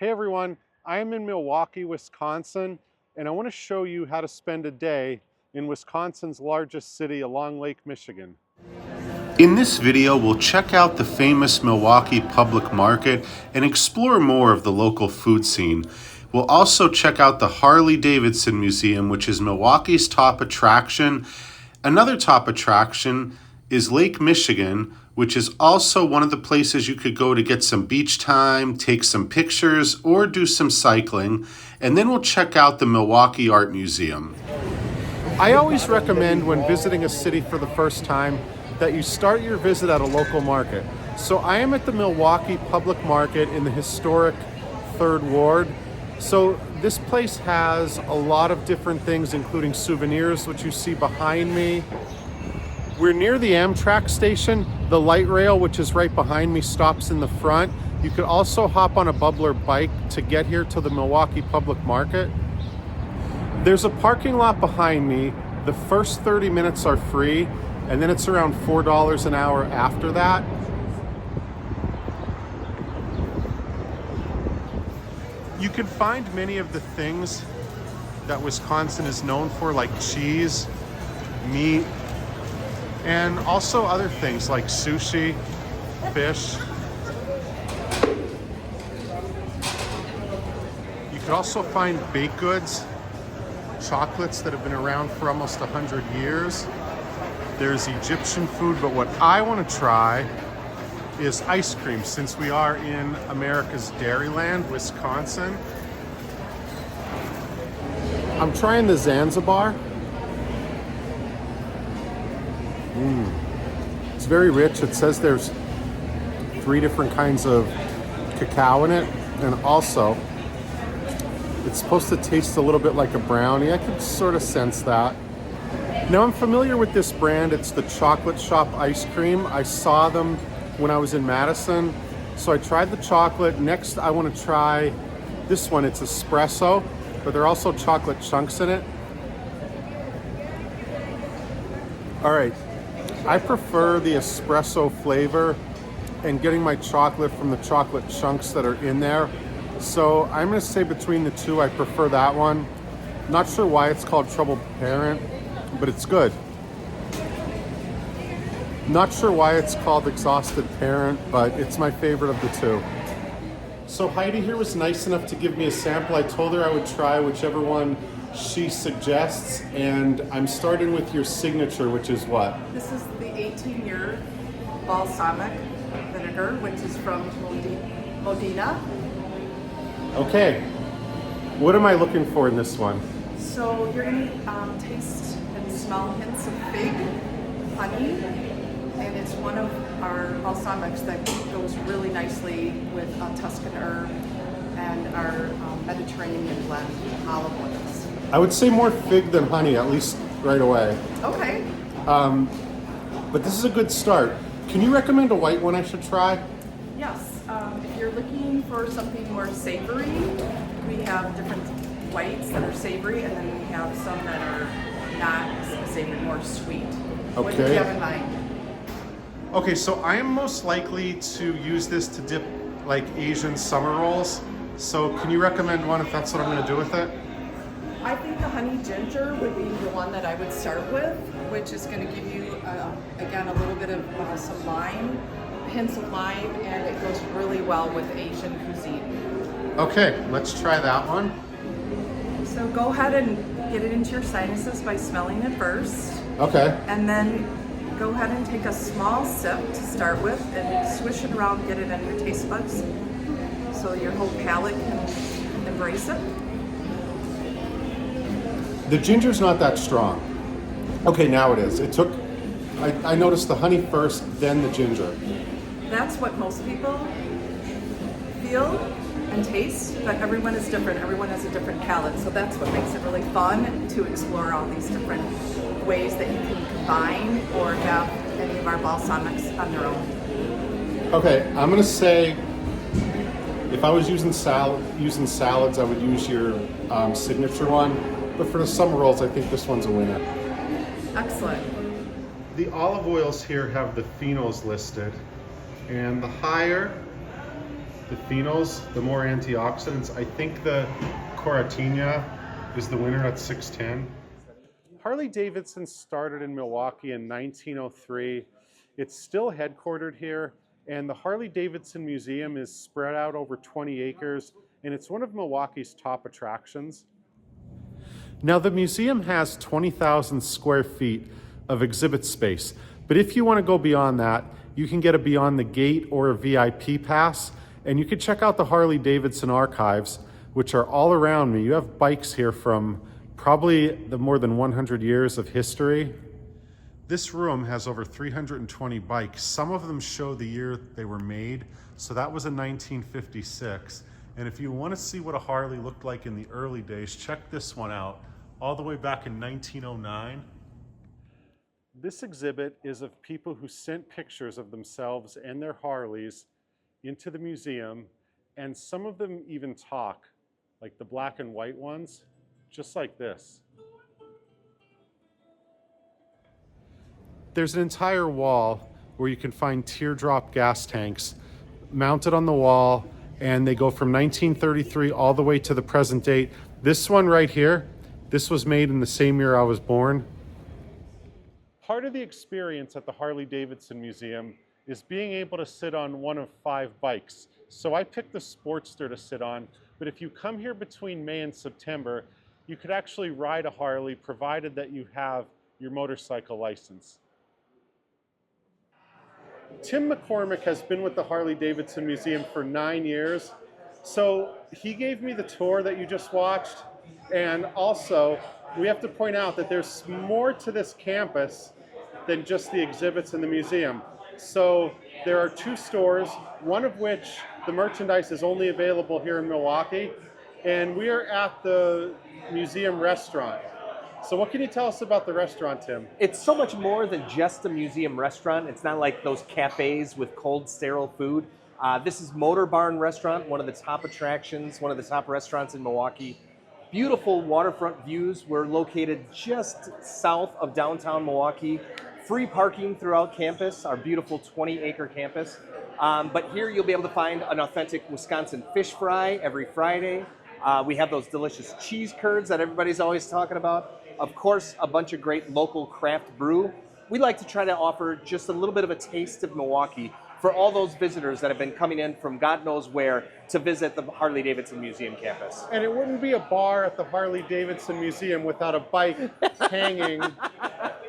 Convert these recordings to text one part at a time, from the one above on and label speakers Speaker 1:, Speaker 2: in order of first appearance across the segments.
Speaker 1: Hey everyone, I am in Milwaukee, Wisconsin, and I want to show you how to spend a day in Wisconsin's largest city along Lake Michigan. In this video, we'll check out the famous Milwaukee Public Market and explore more of the local food scene. We'll also check out the Harley-Davidson Museum, which is Milwaukee's top attraction. Another top attraction is Lake Michigan, which is also one of the places you could go to get some beach time, take some pictures, or do some cycling. And then we'll check out the Milwaukee Art Museum. I always recommend when visiting a city for the first time that you start your visit at a local market. So I am at the Milwaukee Public Market in the historic 3rd Ward. So this place has a lot of different things, including souvenirs, which you see behind me. We're near the Amtrak station. The light rail, which is right behind me, stops in the front. You could also hop on a bubbler bike to get here to the Milwaukee Public Market. There's a parking lot behind me. The first 30 minutes are free, and then it's around $4 an hour after that. You can find many of the things that Wisconsin is known for, like cheese, meat, and also other things like sushi, fish. You could also find baked goods, chocolates that have been around for almost 100 years. There's Egyptian food, but what I want to try is ice cream, since we are in America's Dairyland, Wisconsin. I'm trying the Zanzibar. It's very rich. It says there's 3 different kinds of cacao in it, and also it's supposed to taste a little bit like a brownie. I could sort of sense that. Now, I'm familiar with this brand. It's the Chocolate Shop ice cream. I saw them when I was in Madison, so I tried the chocolate. Next, I want to try this one. It's espresso, but there are also chocolate chunks in it. All right, I prefer the espresso flavor and getting my chocolate from the chocolate chunks that are in there. So I'm gonna say between the two, I prefer that one. Not sure why it's called Troubled Parent, but it's good. Not sure why it's called Exhausted Parent, but it's my favorite of the two. So Heidi here was nice enough to give me a sample. I told her I would try whichever one she suggests, and I'm starting with your signature, which is what?
Speaker 2: This is the 18-year balsamic vinegar, which is from Modena.
Speaker 1: Okay, what am I looking for in this one?
Speaker 2: So you're going to taste and smell hints of fig, honey, and it's one of our balsamics that goes really nicely with Tuscan herb and our Mediterranean blend olive oils.
Speaker 1: I would say more fig than honey, at least right away.
Speaker 2: Okay.
Speaker 1: But this is a good start. Can you recommend a white one I should try?
Speaker 2: Yes. If you're looking for something more savory, we have different whites that are savory, and then we have some that are not savory, more sweet.
Speaker 1: Okay.
Speaker 2: What do you have in mind?
Speaker 1: Okay, so I am most likely to use this to dip like Asian summer rolls. So can you recommend one if that's what I'm gonna do with it?
Speaker 2: I think the honey ginger would be the one that I would start with, which is going to give you, again, a little bit of some lime, hints of lime, and it goes really well with Asian cuisine.
Speaker 1: Okay, let's try that one.
Speaker 2: So go ahead and get it into your sinuses by smelling it first.
Speaker 1: Okay.
Speaker 2: And then go ahead and take a small sip to start with and swish it around, get it in your taste buds so your whole palate can embrace it.
Speaker 1: The ginger's not that strong. Okay, now it is. I noticed the honey first, then the ginger.
Speaker 2: That's what most people feel and taste, but everyone is different. Everyone has a different palate, so that's what makes it really fun to explore all these different ways that you can combine or have any of our balsamics on their own.
Speaker 1: Okay, I'm gonna say if I was using salads, I would use your signature one. But for the summer rolls, I think this one's a winner.
Speaker 2: Excellent.
Speaker 1: The olive oils here have the phenols listed, and the higher the phenols, the more antioxidants. I think the Coratina is the winner at 610. Harley-Davidson started in Milwaukee in 1903. It's still headquartered here, and the Harley-Davidson Museum is spread out over 20 acres, and it's one of Milwaukee's top attractions. Now, the museum has 20,000 square feet of exhibit space, but if you want to go beyond that, you can get a Beyond the Gate or a VIP pass, and you can check out the Harley-Davidson archives, which are all around me. You have bikes here from probably the more than 100 years of history. This room has over 320 bikes. Some of them show the year they were made, so that was in 1956. And if you want to see what a Harley looked like in the early days, check this one out, all the way back in 1909. This exhibit is of people who sent pictures of themselves and their Harleys into the museum, and some of them even talk, like the black and white ones, just like this. There's an entire wall where you can find teardrop gas tanks mounted on the wall, and they go from 1933 all the way to the present date. This one right here, this was made in the same year I was born. Part of the experience at the Harley-Davidson Museum is being able to sit on one of 5 bikes. So I picked the Sportster to sit on, but if you come here between May and September, you could actually ride a Harley provided that you have your motorcycle license. Tim McCormick has been with the Harley-Davidson Museum for 9 years. So he gave me the tour that you just watched. And also, we have to point out that there's more to this campus than just the exhibits in the museum. So there are 2 stores, one of which the merchandise is only available here in Milwaukee. And we are at the museum restaurant. So what can you tell us about the restaurant, Tim?
Speaker 3: It's so much more than just a museum restaurant. It's not like those cafes with cold, sterile food. This is Motor Barn Restaurant, one of the top attractions, one of the top restaurants in Milwaukee. Beautiful waterfront views. We're located just south of downtown Milwaukee. Free parking throughout campus, our beautiful 20-acre campus. But here you'll be able to find an authentic Wisconsin fish fry every Friday. We have those delicious cheese curds that everybody's always talking about. Of course, a bunch of great local craft brew. We like to try to offer just a little bit of a taste of Milwaukee for all those visitors that have been coming in from God knows where to visit the Harley-Davidson Museum campus.
Speaker 1: And it wouldn't be a bar at the Harley-Davidson Museum without a bike hanging,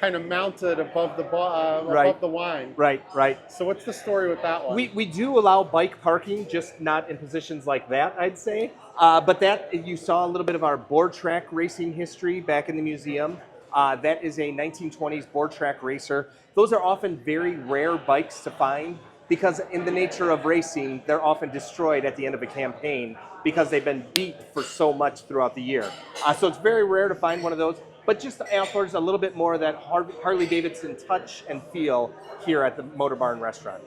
Speaker 1: kind of mounted above the above the wine.
Speaker 3: Right.
Speaker 1: So what's the story with that one?
Speaker 3: We do allow bike parking, just not in positions like that, I'd say. But that, you saw a little bit of our board track racing history back in the museum. That is a 1920s board track racer. Those are often very rare bikes to find because in the nature of racing, they're often destroyed at the end of a campaign because they've been beat for so much throughout the year. So it's very rare to find one of those, but just offers a little bit more of that Harley-Davidson touch and feel here at the Motor Barn Restaurant.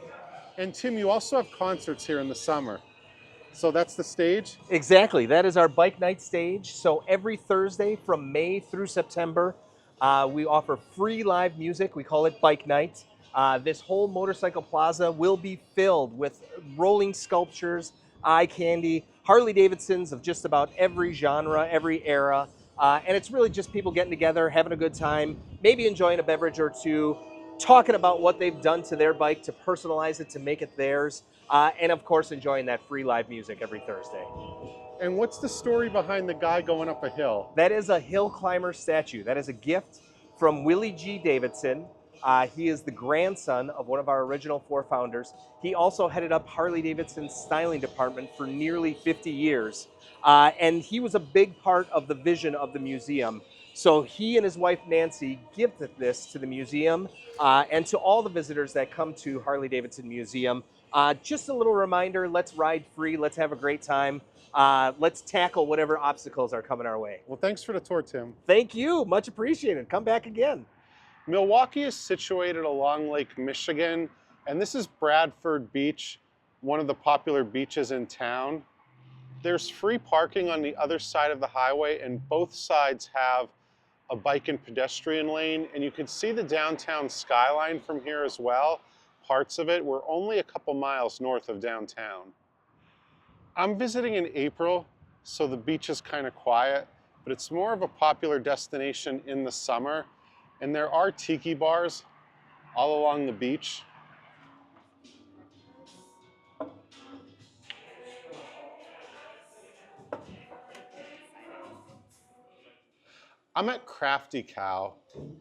Speaker 1: And Tim, you also have concerts here in the summer. So that's the stage?
Speaker 3: Exactly. That is our bike night stage. So every Thursday from May through September, we offer free live music. We call it Bike Night. This whole motorcycle plaza will be filled with rolling sculptures, eye candy, Harley-Davidsons of just about every genre, every era. And it's really just people getting together, having a good time, maybe enjoying a beverage or two, talking about what they've done to their bike to personalize it, to make it theirs. And of course, enjoying that free live music every Thursday.
Speaker 1: And what's the story behind the guy going up a hill?
Speaker 3: That is a hill climber statue. That is a gift from Willie G. Davidson. He is the grandson of one of our original 4 founders. He also headed up Harley-Davidson's styling department for nearly 50 years. And he was a big part of the vision of the museum. So he and his wife, Nancy, gifted this to the museum and to all the visitors that come to Harley-Davidson Museum. Just a little reminder, let's ride free, let's have a great time. Let's tackle whatever obstacles are coming our way.
Speaker 1: Well, thanks for the tour, Tim.
Speaker 3: Thank you, much appreciated. Come back again.
Speaker 1: Milwaukee is situated along Lake Michigan, and this is Bradford Beach, one of the popular beaches in town. There's free parking on the other side of the highway, and both sides have a bike and pedestrian lane, and you can see the downtown skyline from here as well. Parts of it. We're only a couple miles north of downtown. I'm visiting in April, so the beach is kind of quiet, but it's more of a popular destination in the summer. And there are tiki bars all along the beach. I'm at Crafty Cow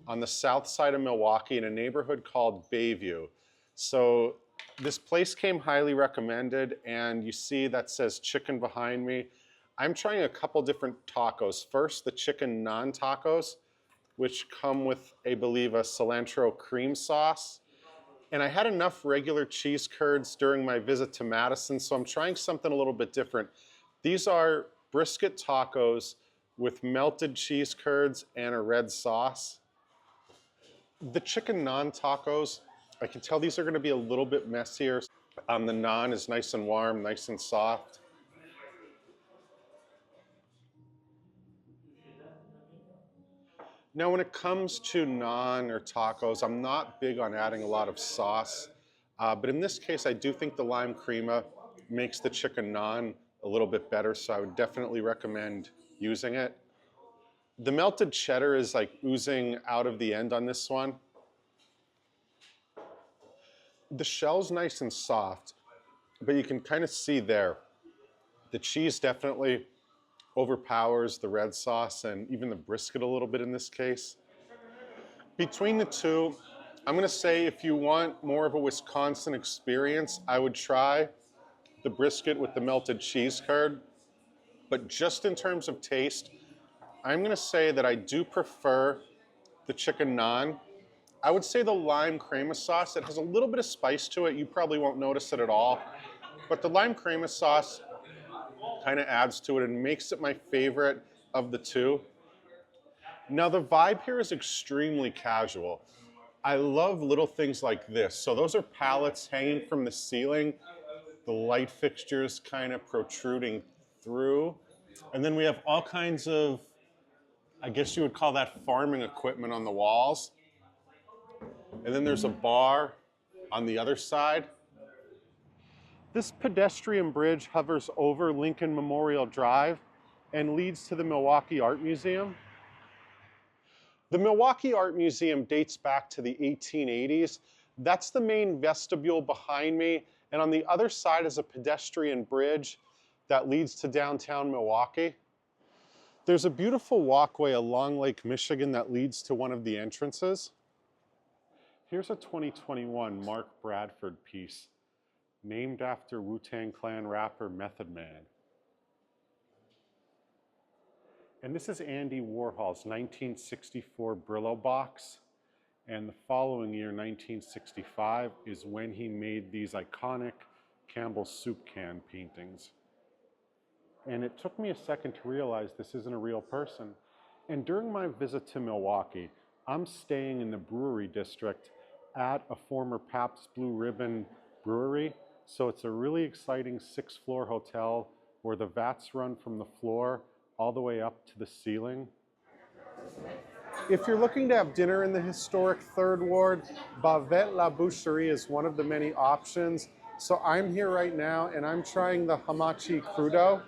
Speaker 1: on the south side of Milwaukee in a neighborhood called Bayview. So this place came highly recommended, and you see that says chicken behind me. I'm trying a couple different tacos. First, the chicken non-tacos, which come with, I believe, a cilantro cream sauce. And I had enough regular cheese curds during my visit to Madison, so I'm trying something a little bit different. These are brisket tacos with melted cheese curds and a red sauce. The chicken naan tacos, I can tell these are gonna be a little bit messier. The naan is nice and warm, nice and soft. Now when it comes to naan or tacos, I'm not big on adding a lot of sauce, but in this case I do think the lime crema makes the chicken naan a little bit better, so I would definitely recommend using it. The melted cheddar is like oozing out of the end on this one. The shell's nice and soft, but you can kind of see there, the cheese definitely overpowers the red sauce and even the brisket a little bit in this case. Between the two, I'm gonna say if you want more of a Wisconsin experience, I would try the brisket with the melted cheese curd. But just in terms of taste, I'm gonna say that I do prefer the chicken naan. I would say the lime crema sauce, it has a little bit of spice to it. You probably won't notice it at all. But the lime crema sauce kind of adds to it and makes it my favorite of the two. Now the vibe here is extremely casual. I love little things like this. So those are pallets hanging from the ceiling, the light fixtures kind of protruding through. And then we have all kinds of, I guess you would call that farming equipment on the walls. And then there's a bar on the other side. This pedestrian bridge hovers over Lincoln Memorial Drive and leads to the Milwaukee Art Museum. The Milwaukee Art Museum dates back to the 1880s. That's the main vestibule behind me, and on the other side is a pedestrian bridge that leads to downtown Milwaukee. There's a beautiful walkway along Lake Michigan that leads to one of the entrances. Here's a 2021 Mark Bradford piece named after Wu-Tang Clan rapper Method Man. And this is Andy Warhol's 1964 Brillo box. And the following year, 1965, is when he made these iconic Campbell's soup can paintings. And it took me a second to realize this isn't a real person. And during my visit to Milwaukee, I'm staying in the brewery district at a former Pabst Blue Ribbon brewery. So it's a really exciting 6th-floor hotel where the vats run from the floor all the way up to the ceiling. If you're looking to have dinner in the historic 3rd Ward, Bavette La Boucherie is one of the many options. So I'm here right now and I'm trying the hamachi crudo.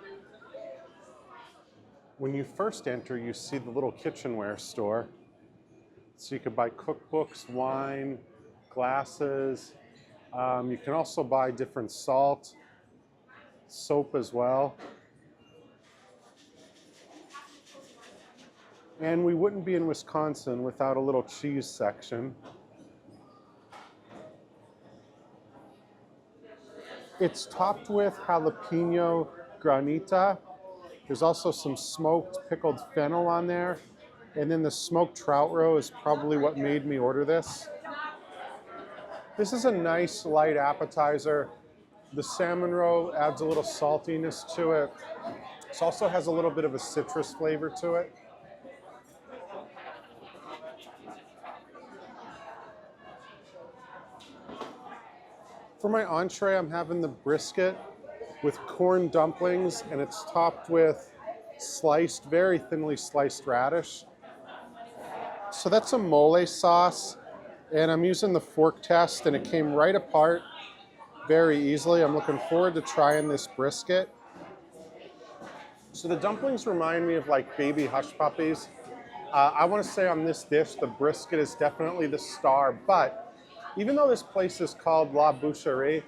Speaker 1: When you first enter, you see the little kitchenware store. So you could buy cookbooks, wine, glasses. You can also buy different salt, soap as well. And we wouldn't be in Wisconsin without a little cheese section. It's topped with jalapeno granita. There's also some smoked pickled fennel on there. And then the smoked trout roe is probably what made me order this. This is a nice light appetizer. The salmon roe adds a little saltiness to it. This also has a little bit of a citrus flavor to it. For my entree, I'm having the brisket with corn dumplings, and it's topped with sliced, very thinly sliced radish. So that's a mole sauce, and I'm using the fork test, and it came right apart very easily. I'm looking forward to trying this brisket. So the dumplings remind me of like baby hush puppies. I want to say on this dish, the brisket is definitely the star, but even though this place is called La Boucherie,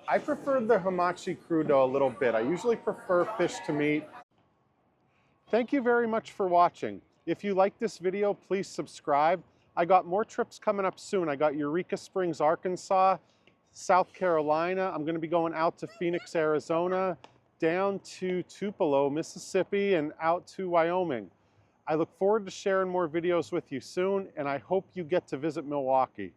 Speaker 1: I prefer the hamachi crudo a little bit. I usually prefer fish to meat. Thank you very much for watching. If you like this video, please subscribe. I got more trips coming up soon. I got Eureka Springs, Arkansas, South Carolina. I'm going to be going out to Phoenix, Arizona, down to Tupelo, Mississippi, and out to Wyoming. I look forward to sharing more videos with you soon, and I hope you get to visit Milwaukee.